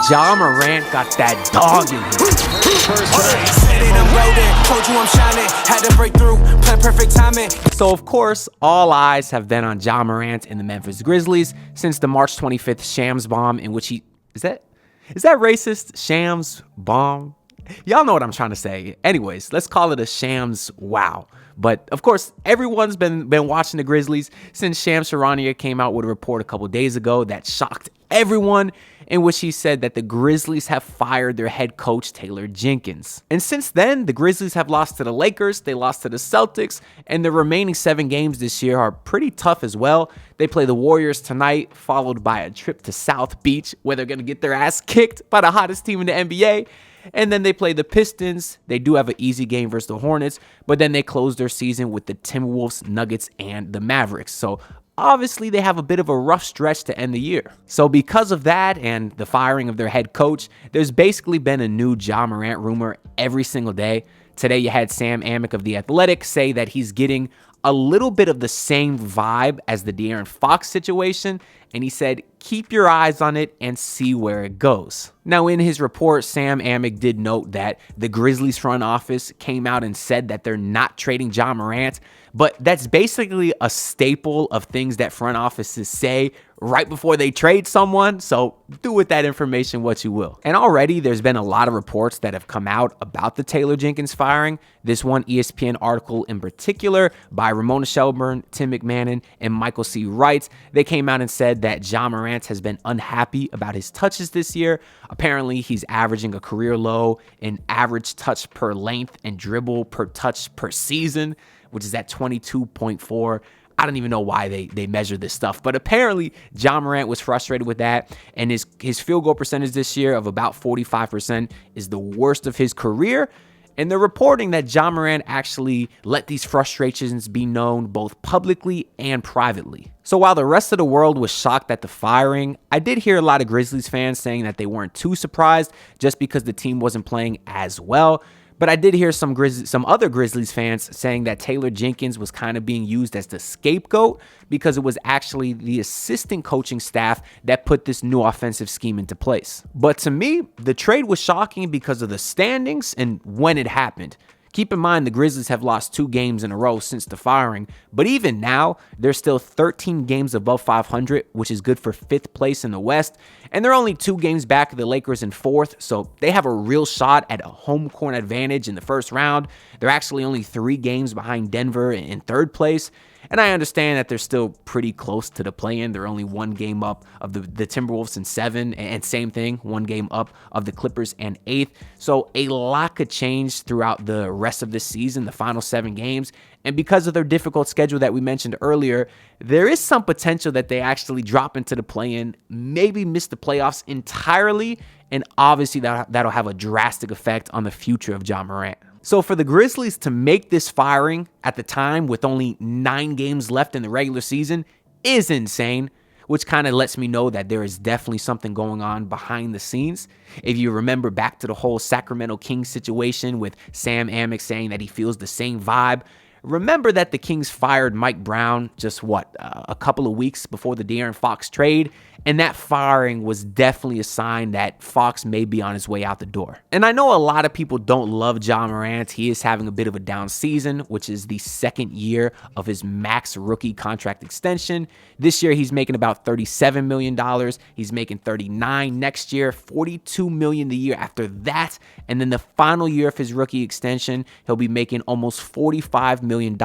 Ja Morant got that dog in him. So, of course, all eyes have been on Ja Morant and the Memphis Grizzlies since the March 25th Shams bomb in which he... Is that racist? Shams bomb? Y'all know what I'm trying to say. Anyways, let's call it a Shams wow. But, of course, everyone's been watching the Grizzlies since Shams Charania came out with a report a couple days ago that shocked everyone, in which he said that the Grizzlies have fired their head coach, Taylor Jenkins. And since then, the Grizzlies have lost to the Lakers, they lost to the Celtics, and the remaining 7 games this year are pretty tough as well. They play the Warriors tonight, followed by a trip to South Beach, where they're going to get their ass kicked by the hottest team in the NBA. And then they play the Pistons. They do have an easy game versus the Hornets, but then they close their season with the Timberwolves, Nuggets, and the Mavericks. So obviously they have a bit of a rough stretch to end the year. So because of that and the firing of their head coach, there's basically been a new Ja Morant rumor every single day. Today you had Sam Amick of The Athletic say that he's getting a little bit of the same vibe as the De'Aaron Fox situation, and he said, keep your eyes on it and see where it goes. Now, in his report, Sam Amick did note that the Grizzlies front office came out and said that they're not trading Ja Morant, but that's basically a staple of things that front offices say right before they trade someone, so do with that information what you will. And already there's been a lot of reports that have come out about the Taylor Jenkins firing. This one ESPN article in particular by Ramona Shelburne, Tim McMahon, and Michael C. Wright, they came out and said that Ja Morant has been unhappy about his touches this year. Apparently, he's averaging a career low in average touch per length and dribble per touch per season, which is at 22.4. I don't even know why they measure this stuff, but apparently Ja Morant was frustrated with that, and his field goal percentage this year of about 45% is the worst of his career. And they're reporting that Ja Morant actually let these frustrations be known both publicly and privately. So while the rest of the world was shocked at the firing, I did hear a lot of Grizzlies fans saying that they weren't too surprised just because the team wasn't playing as well. But I did hear some other Grizzlies fans saying that Taylor Jenkins was kind of being used as the scapegoat because it was actually the assistant coaching staff that put this new offensive scheme into place. But to me, the trade was shocking because of the standings and when it happened. Keep in mind, the Grizzlies have lost 2 games in a row since the firing, but even now, they're still 13 games above 500, which is good for 5th place in the West, and they're only 2 games back of the Lakers in 4th, so they have a real shot at a home court advantage in the first round. They're actually only 3 games behind Denver in 3rd place, and I understand that they're still pretty close to the play-in. They're only 1 game up of the Timberwolves in 7, and same thing, 1 game up of the Clippers in 8th. So a lot could change throughout the rest of this season, the final 7 games. And because of their difficult schedule that we mentioned earlier, there is some potential that they actually drop into the play-in, maybe miss the playoffs entirely, and obviously that'll have a drastic effect on the future of Ja Morant. So for the Grizzlies to make this firing at the time with only 9 games left in the regular season is insane, which kind of lets me know that there is definitely something going on behind the scenes. If you remember back to the whole Sacramento Kings situation with Sam Amick saying that he feels the same vibe, remember that the Kings fired Mike Brown just a couple of weeks before the De'Aaron Fox trade, and that firing was definitely a sign that Fox may be on his way out the door. And I know a lot of people don't love Ja Morant. He is having a bit of a down season, which is the 2nd year of his max rookie contract extension. This year, he's making about $37 million. He's making $39 next year, $42 million the year after that. And then the final year of his rookie extension, he'll be making almost $45 million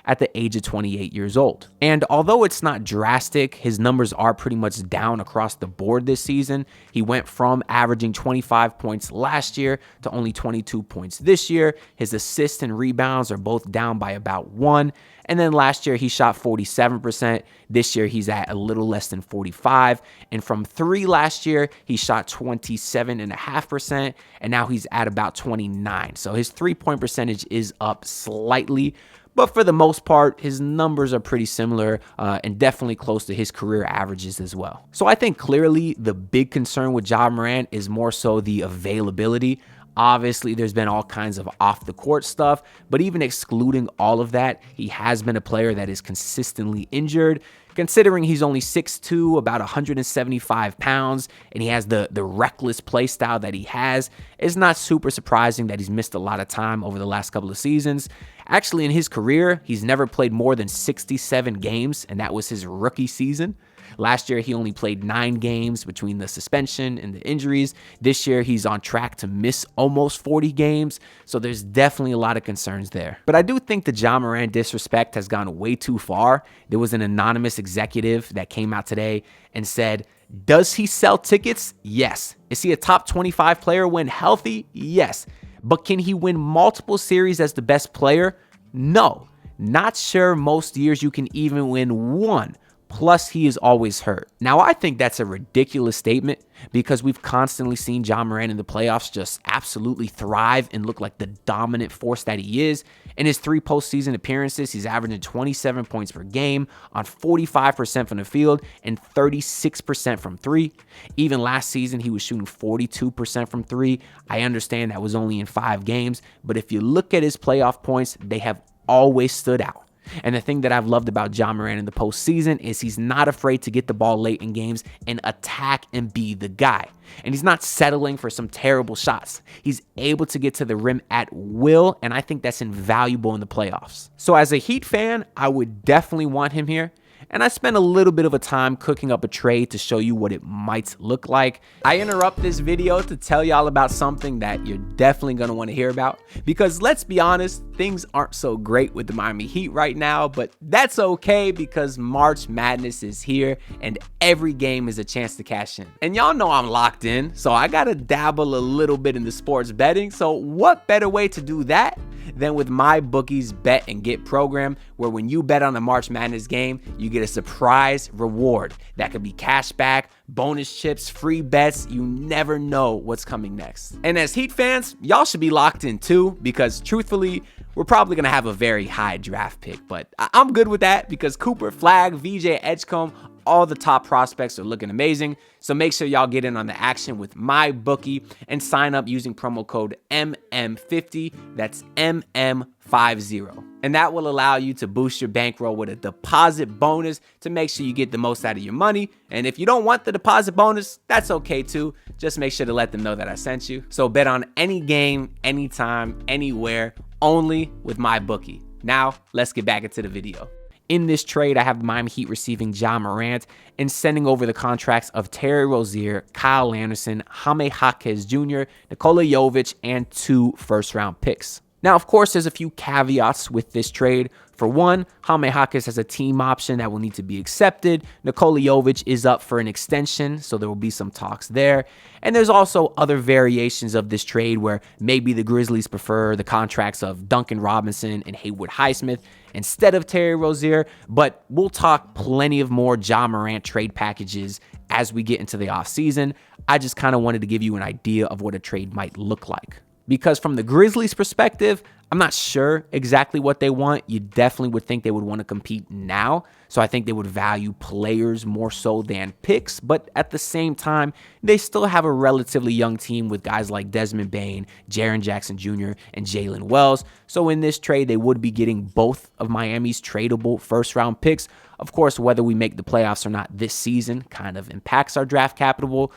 at the age of 28 years old. And although it's not drastic, his numbers are pretty much down across the board this season. He went from averaging 25 points last year to only 22 points this year. His assists and rebounds are both down by about 1. And then last year he shot 47%. This year he's at a little less than 45. And from 3 last year, he shot 27.5%. And now he's at about 29. So his 3-point percentage is up slightly. But for the most part, his numbers are pretty similar and definitely close to his career averages as well. So I think clearly the big concern with Ja Morant is more so the availability. Obviously, there's been all kinds of off-the-court stuff, but even excluding all of that, he has been a player that is consistently injured. Considering he's only 6'2", about 175 pounds, and he has the reckless play style that he has, it's not super surprising that he's missed a lot of time over the last couple of seasons. Actually, in his career, he's never played more than 67 games, and that was his rookie season. Last year, he only played 9 games between the suspension and the injuries. This year, he's on track to miss almost 40 games, so there's definitely a lot of concerns there. But I do think the Ja Morant disrespect has gone way too far. There was an anonymous executive that came out today and said, does he sell tickets? Yes. Is he a top 25 player when healthy? Yes. But can he win multiple series as the best player? No. Not sure most years you can even win one. Plus, he is always hurt. Now, I think that's a ridiculous statement because we've constantly seen Ja Morant in the playoffs just absolutely thrive and look like the dominant force that he is. In his 3 postseason appearances, he's averaging 27 points per game on 45% from the field and 36% from 3. Even last season, he was shooting 42% from 3. I understand that was only in 5 games, but if you look at his playoff points, they have always stood out. And the thing that I've loved about Ja Morant in the postseason is he's not afraid to get the ball late in games and attack and be the guy. And he's not settling for some terrible shots. He's able to get to the rim at will, and I think that's invaluable in the playoffs. So as a Heat fan, I would definitely want him here. And I spent a little bit of a time cooking up a trade to show you what it might look like. I interrupt this video to tell y'all about something that you're definitely going to want to hear about, because let's be honest, things aren't so great with the Miami Heat right now, but that's okay because March Madness is here and every game is a chance to cash in. And y'all know I'm locked in, so I got to dabble a little bit in the sports betting. So what better way to do that than with MyBookie's Bet and Get program, where when you bet on the March Madness game, you get a surprise reward. That could be cash back, bonus chips, free bets. You never know what's coming next. And as Heat fans, y'all should be locked in too, because truthfully, we're probably going to have a very high draft pick, but I'm good with that because Cooper, Flag, VJ, Edgecombe, all the top prospects are looking amazing. So make sure y'all get in on the action with MyBookie and sign up using promo code MM50. That's MM50. And that will allow you to boost your bankroll with a deposit bonus to make sure you get the most out of your money. And if you don't want the deposit bonus, that's okay too. Just make sure to let them know that I sent you. So bet on any game, anytime, anywhere, only with MyBookie. Now, let's get back into the video. In this trade, I have the Miami Heat receiving Ja Morant and sending over the contracts of Terry Rozier, Kyle Anderson, Jaime Jaquez Jr., Nikola Jovic, and 2 first-round picks. Now, of course, there's a few caveats with this trade. For one, Jaime Jaquez has a team option that will need to be accepted. Nikola Jovic is up for an extension, so there will be some talks there. And there's also other variations of this trade where maybe the Grizzlies prefer the contracts of Duncan Robinson and Haywood Highsmith instead of Terry Rozier. But we'll talk plenty of more Ja Morant trade packages as we get into the offseason. I just kind of wanted to give you an idea of what a trade might look like. Because from the Grizzlies' perspective, I'm not sure exactly what they want. You definitely would think they would want to compete now. So I think they would value players more so than picks. But at the same time, they still have a relatively young team with guys like Desmond Bane, Jaren Jackson Jr., and Jalen Wells. So in this trade, they would be getting both of Miami's tradable first-round picks. Of course, whether we make the playoffs or not this season kind of impacts our draft capital,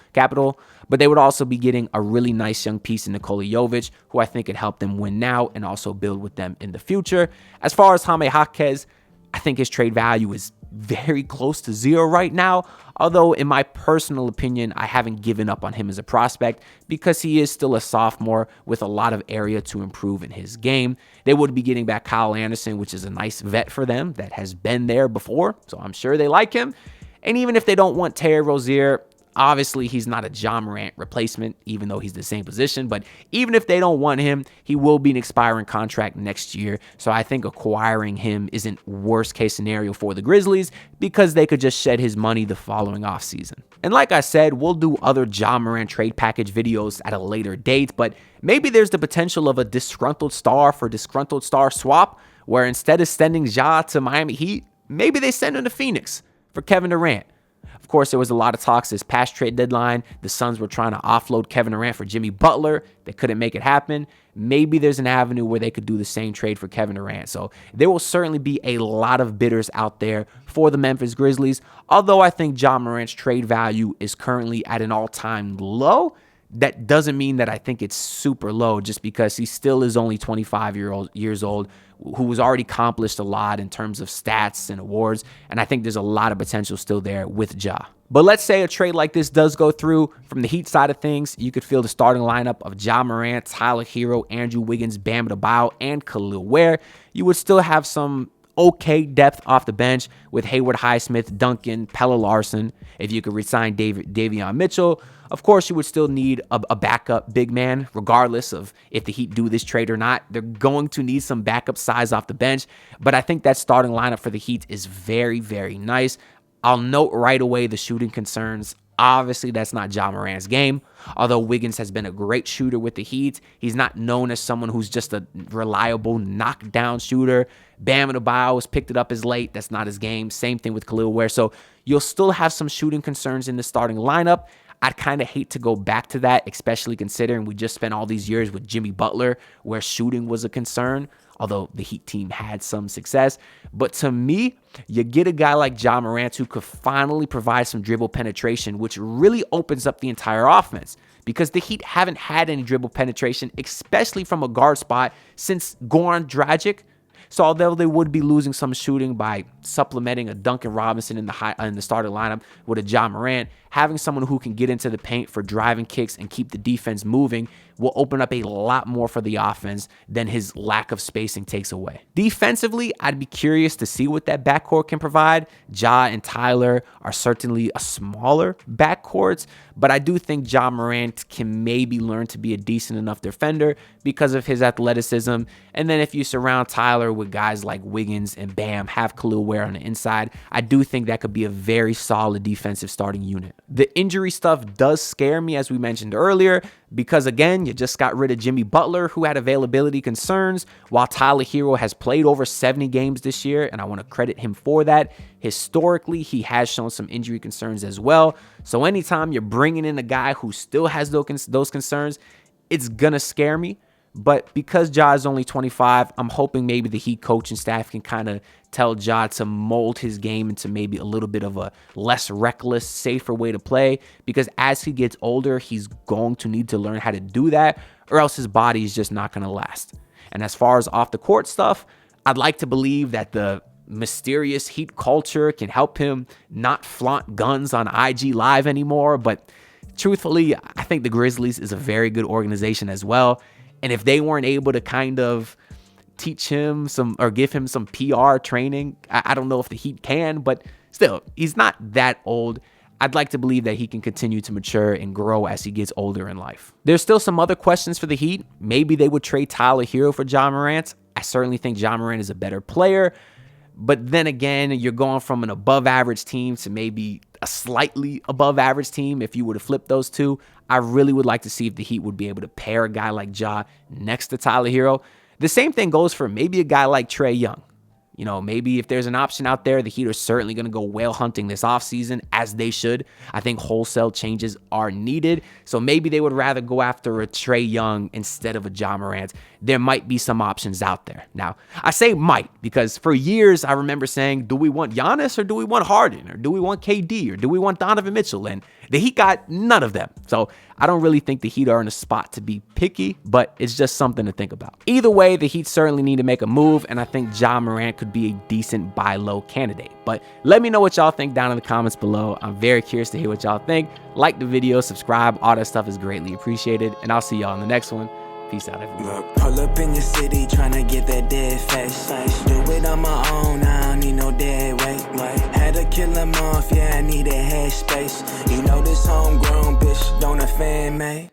but they would also be getting a really nice young piece in Nikola Jovic, who I think could help them win now and also build with them in the future. As far as Jaime Jaquez, I think his trade value is very close to 0 right now, although in my personal opinion, I haven't given up on him as a prospect because he is still a sophomore with a lot of area to improve in his game. They would be getting back Kyle Anderson, which is a nice vet for them that has been there before, so I'm sure they like him. And even if they don't want Terry Rozier, obviously, he's not a Ja Morant replacement, even though he's the same position. But even if they don't want him, he will be an expiring contract next year. So I think acquiring him isn't worst case scenario for the Grizzlies because they could just shed his money the following offseason. And like I said, we'll do other Ja Morant trade package videos at a later date. But maybe there's the potential of a disgruntled star for disgruntled star swap, where instead of sending Ja to Miami Heat, maybe they send him to Phoenix for Kevin Durant. Of course, there was a lot of talks this past trade deadline. The Suns were trying to offload Kevin Durant for Jimmy Butler. They couldn't make it happen. Maybe there's an avenue where they could do the same trade for Kevin Durant. So there will certainly be a lot of bidders out there for the Memphis Grizzlies. Although I think Ja Morant's trade value is currently at an all-time low, that doesn't mean that I think it's super low, just because he still is only 25 years old, who has already accomplished a lot in terms of stats and awards. And I think there's a lot of potential still there with Ja. But let's say a trade like this does go through. From the Heat side of things, you could feel the starting lineup of Ja Morant, Tyler Hero, Andrew Wiggins, Bam Adebayo, and Khalil Ware. You would still have some okay depth off the bench with Hayward, Highsmith, Duncan, Pelle Larsson. If you could resign Davion Mitchell, of course, you would still need a backup big man, regardless of if the Heat do this trade or not. They're going to need some backup size off the bench, but I think that starting lineup for the Heat is very, very nice. I'll note right away the shooting concerns. Obviously, that's not Ja Morant's game. Although Wiggins has been a great shooter with the Heat, he's not known as someone who's just a reliable knockdown shooter. Bam Adebayo has picked it up as late. That's not his game. Same thing with Khalil Ware. So you'll still have some shooting concerns in the starting lineup. I'd kind of hate to go back to that, especially considering we just spent all these years with Jimmy Butler, where shooting was a concern, although the Heat team had some success. But to me, you get a guy like Ja Morant who could finally provide some dribble penetration, which really opens up the entire offense, because the Heat haven't had any dribble penetration, especially from a guard spot, since Goran Dragic. So although they would be losing some shooting by supplementing a Duncan Robinson in the starting lineup with a Ja Morant, having someone who can get into the paint for driving kicks and keep the defense moving will open up a lot more for the offense than his lack of spacing takes away. Defensively, I'd be curious to see what that backcourt can provide. Ja and Tyler are certainly a smaller backcourt, but I do think Ja Morant can maybe learn to be a decent enough defender because of his athleticism. And then if you surround Tyler with guys like Wiggins and Bam, have Khalil Ware on the inside, I do think that could be a very solid defensive starting unit. The injury stuff does scare me, as we mentioned earlier, because again, you just got rid of Jimmy Butler, who had availability concerns, while Tyler Hero has played over 70 games this year, and I want to credit him for that. Historically, he has shown some injury concerns as well. So anytime you're bringing in a guy who still has those concerns, it's going to scare me. But because Ja is only 25, I'm hoping maybe the Heat coaching staff can kind of tell Ja to mold his game into maybe a little bit of a less reckless, safer way to play. Because as he gets older, he's going to need to learn how to do that, or else his body is just not going to last. And as far as off the court stuff, I'd like to believe that the mysterious Heat culture can help him not flaunt guns on IG Live anymore. But truthfully, I think the Grizzlies is a very good organization as well. And if they weren't able to kind of teach him some or give him some PR training, I don't know if the Heat can, but still, he's not that old. I'd like to believe that he can continue to mature and grow as he gets older in life. There's still some other questions for the Heat. Maybe they would trade Tyler Hero for Ja Morant. I certainly think Ja Morant is a better player. But then again, you're going from an above average team to maybe a slightly above average team if you were to flip those two. I really would like to see if the Heat would be able to pair a guy like Ja next to Tyler Hero. The same thing goes for maybe a guy like Trae Young. You know, maybe if there's an option out there, the Heat are certainly going to go whale hunting this offseason, as they should. I think wholesale changes are needed. So maybe they would rather go after a Trae Young instead of a Ja Morant. There might be some options out there. Now, I say might because for years I remember saying, do we want Giannis or do we want Harden or do we want KD or do we want Donovan Mitchell? And the Heat got none of them. So I don't really think the Heat are in a spot to be picky, but it's just something to think about. Either way, the Heat certainly need to make a move, and I think Ja Morant could be a decent buy low candidate. But let me know what y'all think down in the comments below. I'm very curious to hear what y'all think. Like the video, subscribe, all that stuff is greatly appreciated, and I'll see y'all in the next one. Peace out, everyone. Look, pull up in your city tryna get that dead face. Do it on my own, I don't need no dead weight. Had to kill him off, yeah, I need a head space. You know this homegrown bitch don't offend me.